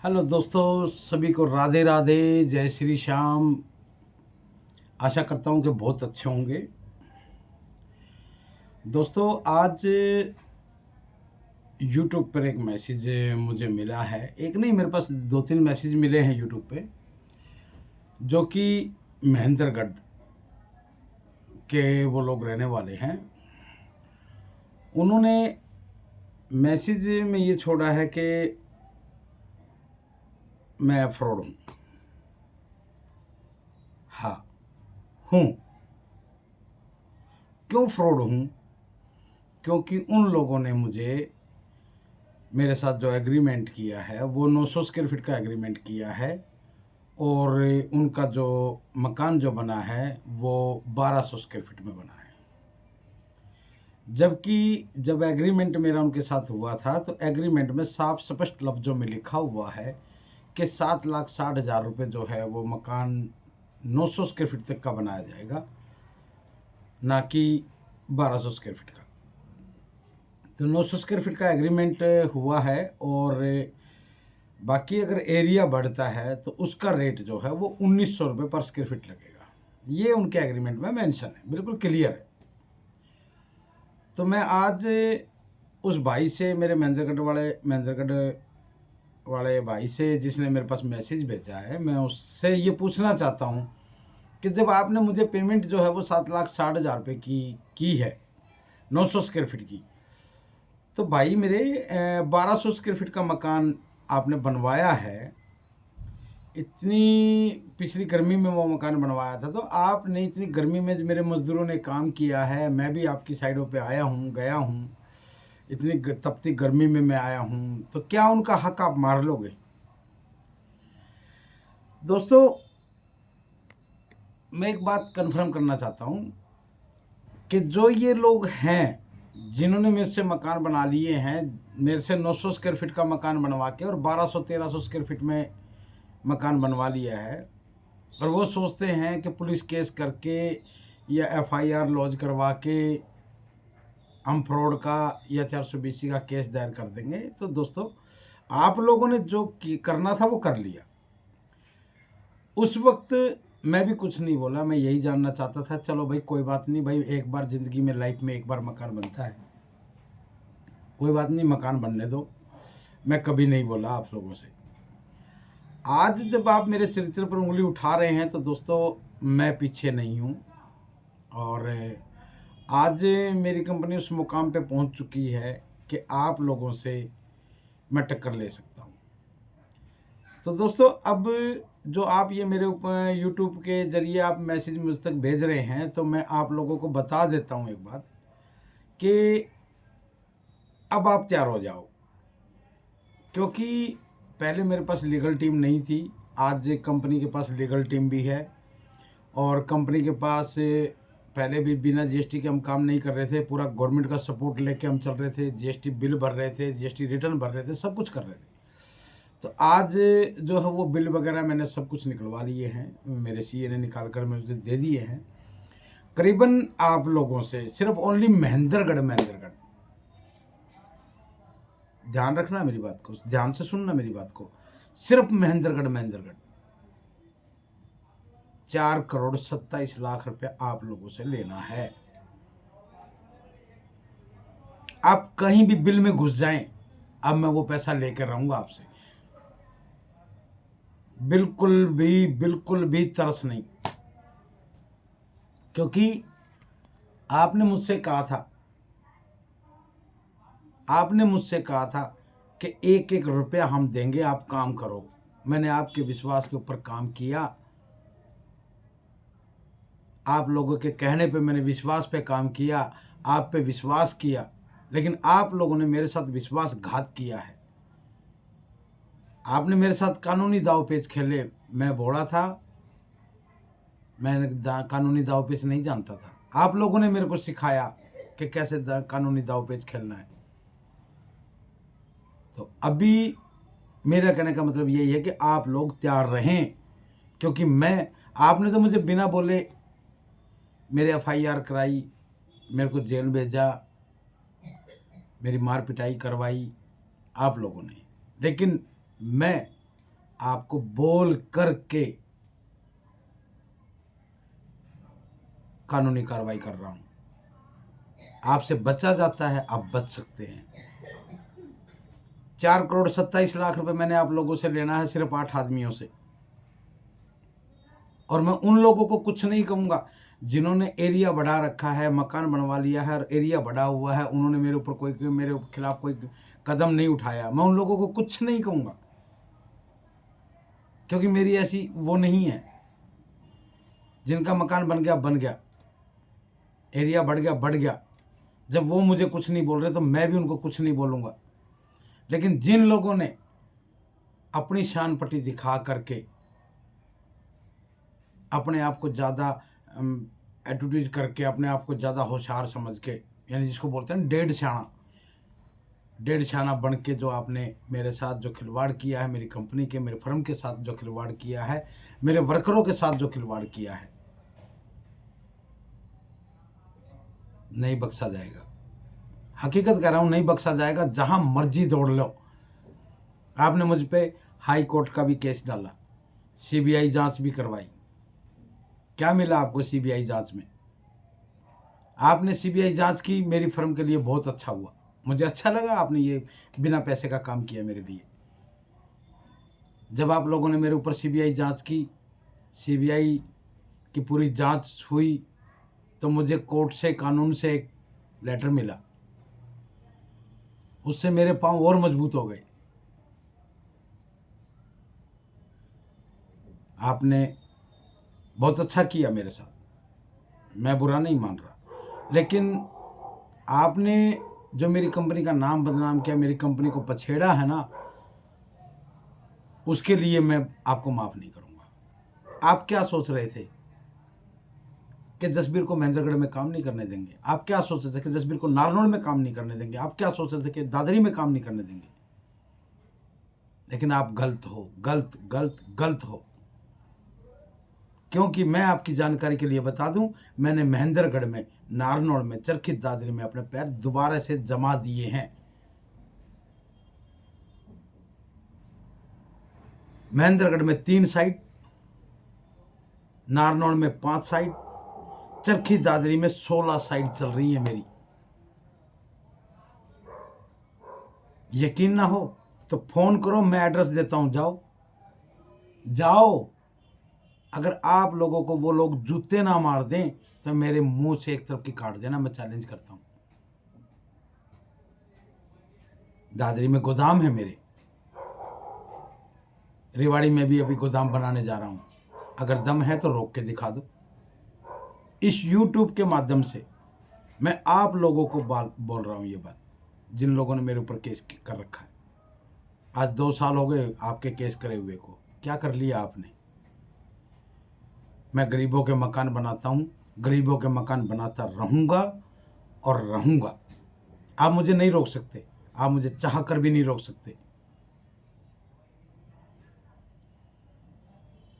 Hello दोस्तों, सभी को राधे राधे, जय श्री श्याम। आशा करता हूँ कि बहुत अच्छे होंगे। दोस्तों, आज यूट्यूब पर एक मैसेज मुझे मिला है। एक नहीं, मेरे पास 2-3 मैसेज मिले हैं यूट्यूब पे, जो कि महेंद्रगढ़ के वो लोग रहने वाले हैं। उन्होंने मैसेज में ये छोड़ा है कि मैं फ्रॉड हूँ। हाँ, हूँ। क्यों फ्रॉड हूँ? क्योंकि उन लोगों ने मेरे साथ जो एग्रीमेंट किया है वो 900 स्क्वायर फीट का एग्रीमेंट किया है, और उनका जो मकान जो बना है वो 1200 स्क्वायर फीट में बना है। जबकि जब एग्रीमेंट मेरा उनके साथ हुआ था तो एग्रीमेंट में साफ स्पष्ट लफ्ज़ों में लिखा हुआ है कि 7,60,000 रुपये जो है वो मकान 900 स्क्वायर फीट तक का बनाया जाएगा, ना कि 1200 स्क्वायर फीट का। तो 900 स्क्वायर फीट का एग्रीमेंट हुआ है, और बाकी अगर एरिया बढ़ता है तो उसका रेट जो है वो 1,900 रुपये पर स्क्वायर फीट लगेगा। ये उनके एग्रीमेंट में मेंशन है, बिल्कुल क्लियर है। तो मैं आज उस भाई से, मेरे महेंद्रगढ़ वाले भाई से, जिसने मेरे पास मैसेज भेजा है, मैं उससे ये पूछना चाहता हूँ कि जब आपने मुझे पेमेंट जो है वो 7,60,000 रुपये की है 900 स्क्वायर फीट की, तो भाई मेरे 1200 स्क्वायर फीट का मकान आपने बनवाया है। इतनी पिछली गर्मी में वो मकान बनवाया था, तो आपने इतनी गर्मी में मेरे मज़दूरों ने काम किया है, मैं भी आपकी साइडों पे आया हूँ, गया हूँ, इतनी तपती गर्मी में मैं आया हूँ, तो क्या उनका हक आप मार लोगे? दोस्तों, मैं एक बात कन्फर्म करना चाहता हूँ कि जो ये लोग हैं जिन्होंने मेरे से मकान बना लिए हैं, मेरे से 900 स्क्वायर फीट का मकान बनवा के और 1200-1300 स्क्वायर फीट में मकान बनवा लिया है, और वो सोचते हैं कि पुलिस केस करके या एफआईआर लॉन्च करवा के हम फ्रॉड का या 420 का केस दायर कर देंगे। तो दोस्तों, आप लोगों ने जो करना था वो कर लिया। उस वक्त मैं भी कुछ नहीं बोला, मैं यही जानना चाहता था, चलो भाई कोई बात नहीं भाई, एक बार ज़िंदगी में, लाइफ में एक बार मकान बनता है, कोई बात नहीं, मकान बनने दो। मैं कभी नहीं बोला आप लोगों से। आज जब आप मेरे चरित्र पर उंगली उठा रहे हैं तो दोस्तों, मैं पीछे नहीं हूँ, और आज मेरी कंपनी उस मुकाम पे पहुँच चुकी है कि आप लोगों से मैं टक्कर ले सकता हूँ। तो दोस्तों, अब जो आप ये मेरे ऊपर यूट्यूब के ज़रिए आप मैसेज मुझ तक भेज रहे हैं, तो मैं आप लोगों को बता देता हूँ एक बात, कि अब आप तैयार हो जाओ। क्योंकि पहले मेरे पास लीगल टीम नहीं थी, आज कंपनी के पास लीगल टीम भी है, और कंपनी के पास पहले भी बिना जीएसटी के हम काम नहीं कर रहे थे, पूरा गवर्नमेंट का सपोर्ट लेके हम चल रहे थे, जीएसटी बिल भर रहे थे, जीएसटी रिटर्न भर रहे थे, सब कुछ कर रहे थे। तो आज जो है वो बिल वगैरह मैंने सब कुछ निकलवा लिए हैं, मेरे सीए ने निकाल कर मुझे दे दिए हैं। करीबन आप लोगों से सिर्फ ओनली महेंद्रगढ़, ध्यान रखना मेरी बात को, ध्यान से सुनना मेरी बात को, सिर्फ महेंद्रगढ़ 4,27,00,000 रुपया आप लोगों से लेना है। आप कहीं भी बिल में घुस जाएं, अब मैं वो पैसा लेकर रहूंगा आपसे। बिल्कुल भी तरस नहीं, क्योंकि आपने मुझसे कहा था कि एक एक रुपया हम देंगे, आप काम करो। मैंने आपके विश्वास के ऊपर काम किया, आप लोगों के कहने पे मैंने विश्वास पे काम किया, आप पे विश्वास किया, लेकिन आप लोगों ने मेरे साथ विश्वासघात किया है। आपने मेरे साथ कानूनी दांव-पेच खेले। मैं भोला था, मैं कानूनी दांव-पेच नहीं जानता था। आप लोगों ने मेरे को सिखाया कि कैसे कानूनी दांव-पेच खेलना है। तो अभी मेरा कहने का मतलब यही है कि आप लोग तैयार रहें, क्योंकि आपने तो मुझे बिना बोले मेरे एफआईआर कराई, मेरे को जेल भेजा, मेरी मार पिटाई करवाई आप लोगों ने, लेकिन मैं आपको बोल करके कानूनी कार्रवाई कर रहा हूं। आपसे बचा जाता है, आप बच सकते हैं। 4,27,00,000 रुपए मैंने आप लोगों से लेना है, सिर्फ 8 आदमियों से। और मैं उन लोगों को कुछ नहीं कहूंगा जिन्होंने एरिया बढ़ा रखा है, मकान बनवा लिया है और एरिया बढ़ा हुआ है, उन्होंने मेरे खिलाफ कोई कदम नहीं उठाया। मैं उन लोगों को कुछ नहीं कहूंगा, क्योंकि मेरी ऐसी वो नहीं है। जिनका मकान बन गया, एरिया बढ़ गया। जब वो मुझे कुछ नहीं बोल रहे तो मैं भी उनको कुछ नहीं बोलूंगा। लेकिन जिन लोगों ने अपनी शान पट्टी दिखा करके अपने आप को ज़्यादा एटीट्यूड करके, अपने आप को ज़्यादा होशियार समझ के, यानी जिसको बोलते हैं डेढ़ शाना बन के जो आपने मेरे साथ जो खिलवाड़ किया है, मेरी कंपनी के, मेरे फर्म के साथ जो खिलवाड़ किया है, मेरे वर्करों के साथ जो खिलवाड़ किया है, नहीं बख्शा जाएगा। हकीकत कह रहा हूँ, नहीं बख्शा जाएगा। जहां मर्जी दौड़ लो। आपने मुझ पे हाई कोर्ट का भी केस डाला, सीबीआई जांच भी करवाई। क्या मिला आपको सीबीआई जांच में? आपने सीबीआई जांच की, मेरी फर्म के लिए बहुत अच्छा हुआ। मुझे अच्छा लगा आपने ये बिना पैसे का काम किया मेरे लिए। जब आप लोगों ने मेरे ऊपर सीबीआई जांच की, सीबीआई की पूरी जांच हुई, तो मुझे कोर्ट से, कानून से एक लेटर मिला। उससे मेरे पांव और मजबूत हो गए। आपने बहुत अच्छा किया मेरे साथ, मैं बुरा नहीं मान रहा। लेकिन आपने जो मेरी कंपनी का नाम बदनाम किया, मेरी कंपनी को पछेड़ा है ना, उसके लिए मैं आपको माफ़ नहीं करूँगा। आप क्या सोच रहे थे कि जसबीर को महेंद्रगढ़ में काम नहीं करने देंगे? आप क्या सोच रहे थे कि जसबीर को नारनौल में काम नहीं करने देंगे? आप क्या सोच रहे थे कि दादरी में काम नहीं करने देंगे? लेकिन आप गलत हो, गलत हो। क्योंकि मैं आपकी जानकारी के लिए बता दूं, मैंने महेंद्रगढ़ में, नारनौल में, चरखी दादरी में अपने पैर दोबारा से जमा दिए हैं। महेंद्रगढ़ में 3 साइट, नारनौल में 5 साइट, चरखी दादरी में 16 साइट चल रही है मेरी। यकीन ना हो तो फोन करो, मैं एड्रेस देता हूं, जाओ। अगर आप लोगों को वो लोग जूते ना मार दें तो मेरे मुंह से एक तरफ की काट देना, मैं चैलेंज करता हूं। दादरी में गोदाम है मेरे, रेवाड़ी में भी अभी गोदाम बनाने जा रहा हूं। अगर दम है तो रोक के दिखा दो। इस YouTube के माध्यम से मैं आप लोगों को बोल रहा हूं ये बात, जिन लोगों ने मेरे ऊपर केस कर रखा है। आज 2 साल हो गए आपके केस करे हुए को, क्या कर लिया आपने? मैं गरीबों के मकान बनाता हूं, गरीबों के मकान बनाता रहूंगा और रहूंगा। आप मुझे नहीं रोक सकते, आप मुझे चाह कर भी नहीं रोक सकते।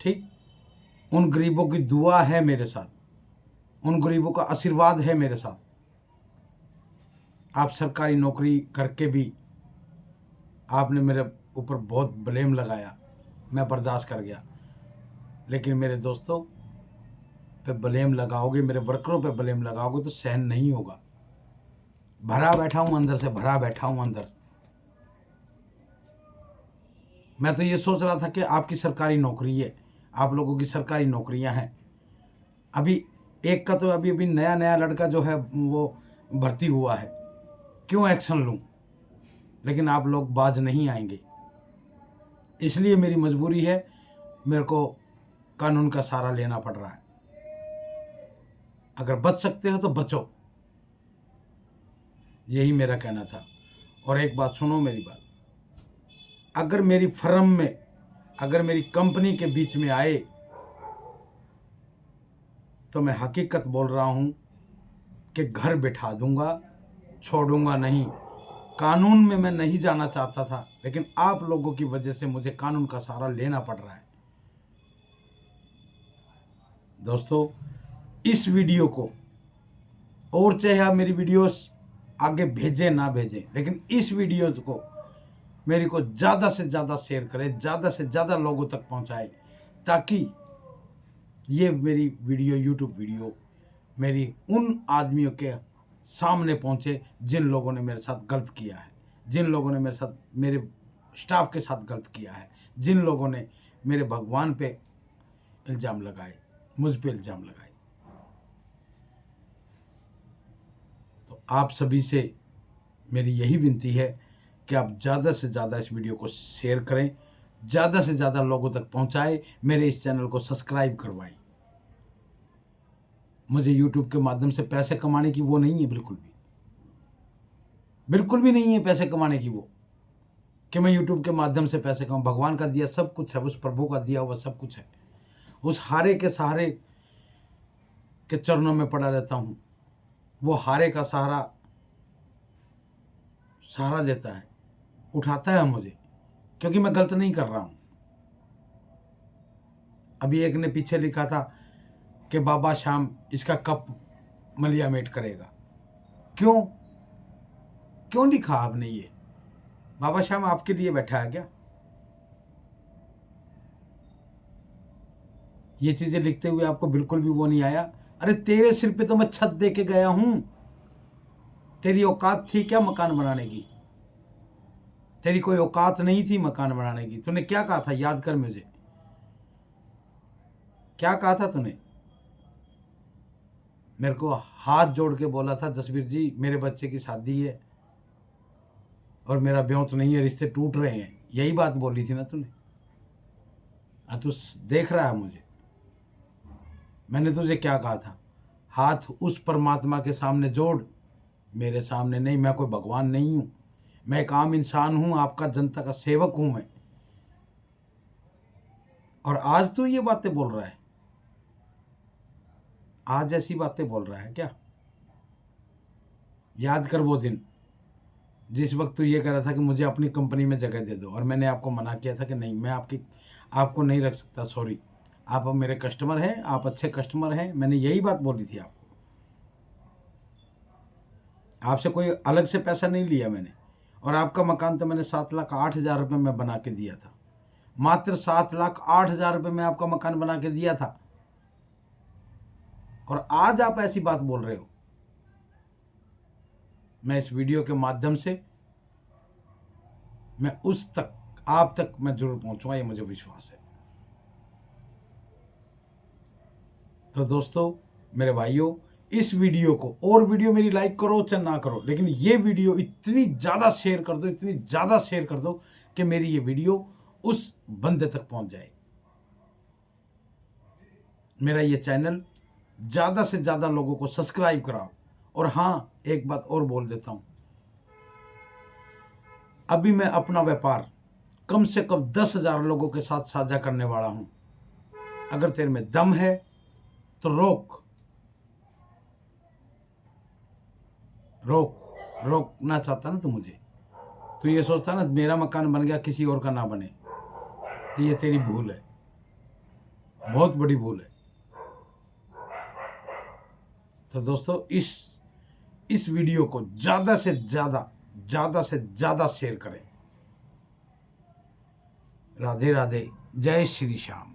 ठीक? उन गरीबों की दुआ है मेरे साथ, उन गरीबों का आशीर्वाद है मेरे साथ। आप सरकारी नौकरी करके भी आपने मेरे ऊपर बहुत ब्लेम लगाया, मैं बर्दाश्त कर गया। लेकिन मेरे दोस्तों पे ब्लेम लगाओगे, मेरे वर्करों पे ब्लेम लगाओगे तो सहन नहीं होगा। भरा बैठा हूं अंदर से, भरा बैठा हूं अंदर। मैं तो ये सोच रहा था कि आपकी सरकारी नौकरी है, आप लोगों की सरकारी नौकरियां हैं। अभी एक का तो अभी नया लड़का जो है वो भर्ती हुआ है, क्यों एक्शन लूं? लेकिन आप लोग बाज नहीं आएंगे, इसलिए मेरी मजबूरी है, मेरे को कानून का सहारा लेना पड़ रहा है। अगर बच सकते हो तो बचो, यही मेरा कहना था। और एक बात सुनो मेरी बात, अगर मेरी फर्म में, अगर मेरी कंपनी के बीच में आए तो मैं हकीकत बोल रहा हूं कि घर बिठा दूंगा, छोड़ूंगा नहीं। कानून में मैं नहीं जाना चाहता था, लेकिन आप लोगों की वजह से मुझे कानून का सहारा लेना पड़ रहा है। दोस्तों, इस वीडियो को, और चाहे आप मेरी वीडियोस आगे भेजें ना भेजें, लेकिन इस वीडियो को मेरी को ज़्यादा से ज़्यादा शेयर करें, ज़्यादा से ज़्यादा लोगों तक पहुंचाए, ताकि ये मेरी वीडियो, यूट्यूब वीडियो मेरी उन आदमियों के सामने पहुंचे जिन लोगों ने मेरे साथ गलत किया है, जिन लोगों ने मेरे साथ, मेरे स्टाफ के साथ गलत किया है, जिन लोगों ने मेरे भगवान पे इल्ज़ाम लगाए, मुझ पे इल्ज़ाम लगाए। तो आप सभी से मेरी यही विनती है कि आप ज़्यादा से ज़्यादा इस वीडियो को शेयर करें, ज़्यादा से ज़्यादा लोगों तक पहुंचाएं, मेरे इस चैनल को सब्सक्राइब करवाएं। मुझे YouTube के माध्यम से पैसे कमाने की वो नहीं है, बिल्कुल भी नहीं है पैसे कमाने की वो, कि मैं YouTube के माध्यम से पैसे कमाऊँ। भगवान का दिया सब कुछ है, उस प्रभु का दिया हुआ सब कुछ है, उस हारे के सहारे के चरणों में पड़ा रहता हूँ। वो हारे का सहारा देता है, उठाता है मुझे, क्योंकि मैं गलत नहीं कर रहा हूँ। अभी एक ने पीछे लिखा था कि बाबा श्याम इसका कप मलिया मेट करेगा। क्यों लिखा आपने ये? बाबा श्याम आपके लिए बैठा है क्या? ये चीजें लिखते हुए आपको बिल्कुल भी वो नहीं आया? अरे तेरे सिर पे तो मैं छत दे के गया हूं। तेरी औकात थी क्या मकान बनाने की? तेरी कोई औकात नहीं थी मकान बनाने की। तूने क्या कहा था, याद कर मुझे, क्या कहा था तूने? मेरे को हाथ जोड़ के बोला था, जसवीर जी मेरे बच्चे की शादी है और मेरा ब्याह तो नहीं है, रिश्ते टूट रहे हैं, यही बात बोली थी ना तूने? और तू देख रहा है मुझे, मैंने तुझे क्या कहा था? हाथ उस परमात्मा के सामने जोड़, मेरे सामने नहीं। मैं कोई भगवान नहीं हूं, मैं एक आम इंसान हूं, आपका जनता का सेवक हूं मैं। और आज तू ये बातें बोल रहा है? आज ऐसी बातें बोल रहा है क्या? याद कर वो दिन जिस वक्त तू ये कह रहा था कि मुझे अपनी कंपनी में जगह दे दो, और मैंने आपको मना किया था कि नहीं, मैं आपको नहीं रख सकता, सॉरी, आप अब मेरे कस्टमर हैं, आप अच्छे कस्टमर हैं। मैंने यही बात बोली थी आपको। आपसे कोई अलग से पैसा नहीं लिया मैंने। और आपका मकान तो मैंने 7,08,000 रुपये में बना के दिया था, मात्र 7,08,000 रुपये में आपका मकान बना के दिया था। और आज आप ऐसी बात बोल रहे हो। मैं इस वीडियो के माध्यम से मैं आप तक मैं जरूर पहुंचूंगा, ये मुझे विश्वास है। तो दोस्तों, मेरे भाइयों, इस वीडियो को, और वीडियो मेरी लाइक करो चाहे ना करो, लेकिन ये वीडियो इतनी ज़्यादा शेयर कर दो, इतनी ज़्यादा शेयर कर दो कि मेरी ये वीडियो उस बंदे तक पहुंच जाए। मेरा ये चैनल ज़्यादा से ज़्यादा लोगों को सब्सक्राइब कराओ। और हाँ, एक बात और बोल देता हूँ, अभी मैं अपना व्यापार कम से कम 10,000 लोगों के साथ साझा करने वाला हूँ। अगर तेरे में दम है तो रोकना चाहता ना तो मुझे, तो ये सोचता ना मेरा मकान बन गया, किसी और का ना बने, तो ये तेरी भूल है, बहुत बड़ी भूल है। तो दोस्तों, इस वीडियो को ज़्यादा से ज़्यादा शेयर करें। राधे राधे, जय श्री श्याम।